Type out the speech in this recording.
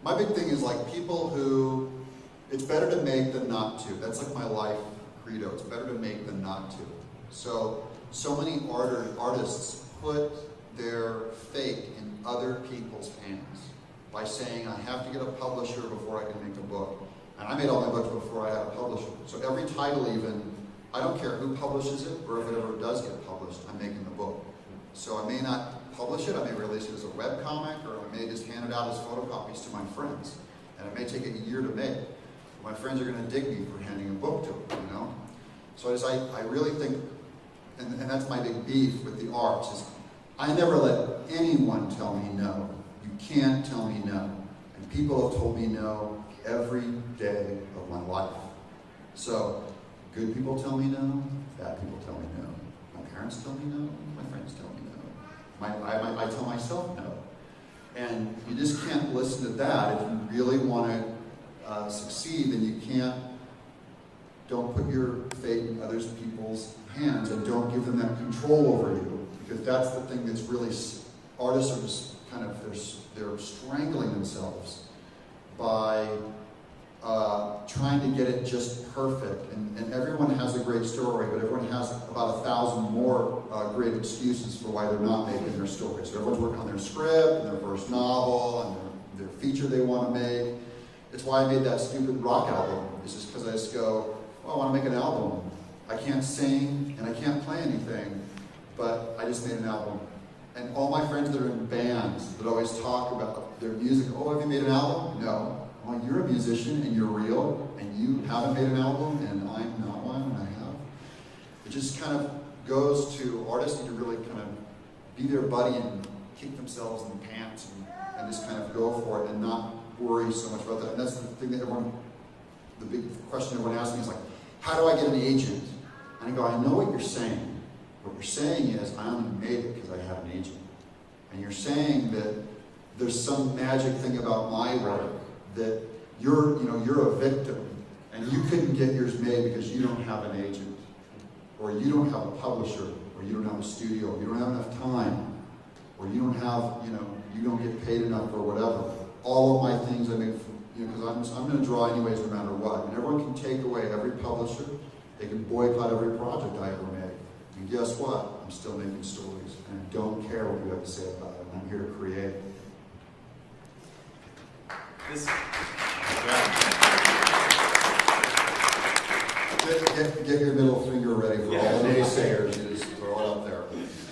My big thing is like people who, it's better to make than not to. That's like my life credo. It's better to make than not to. So many artists put their fate in other people's hands by saying, I have to get a publisher before I can make a book. And I made all my books before I had a publisher. So every title even, I don't care who publishes it or if it ever does get published, I'm making the book. So I may not publish it, I may release it as a webcomic, or I may just hand it out as photocopies to my friends. And it may take a year to make. My friends are going to dig me for handing a book to them, you know? So I really think, and that's my big beef with the arts, is I never let anyone tell me no. You can't tell me no. And people have told me no every day of my life. So, good people tell me no, bad people tell me no. My parents tell me no, my friends tell me no. I tell myself no. And you just can't listen to that. If you really want to succeed, then you can't, don't put your fate in other people's hands and don't give them that control over you. Because that's the thing that's really, artists are just kind of, they're strangling themselves by trying to get it just perfect. And everyone has a great story, but everyone has about 1,000 more great excuses for why they're not making their story. So everyone's working on their script, and their first novel, and their feature they want to make. It's why I made that stupid rock album. It's just because I just go, well, I want to make an album. I can't sing, and I can't play anything, but I just made an album. And all my friends that are in bands that always talk about their music, oh, have you made an album? No. Well, you're a musician and you're real, and you haven't made an album, and I'm not one, and I have. It just kind of goes to artists need to really kind of be their buddy and kick themselves in the pants and just kind of go for it and not worry so much about that. And that's the thing that the big question everyone asks me is like, how do I get an agent? And I go, I know what you're saying. What you're saying is, I only made it because I had an agent. And you're saying that there's some magic thing about my work that you're a victim, and you couldn't get yours made because you don't have an agent, or you don't have a publisher, or you don't have a studio, or you don't have enough time, or you don't have, you don't get paid enough or whatever. All of my things I make, because I'm going to draw anyways no matter what. And everyone can take away every publisher. They can boycott every project I ever made. And guess what? I'm still making stories, and I don't care what you have to say about it. I'm here to create. Get your middle finger ready for all the naysayers.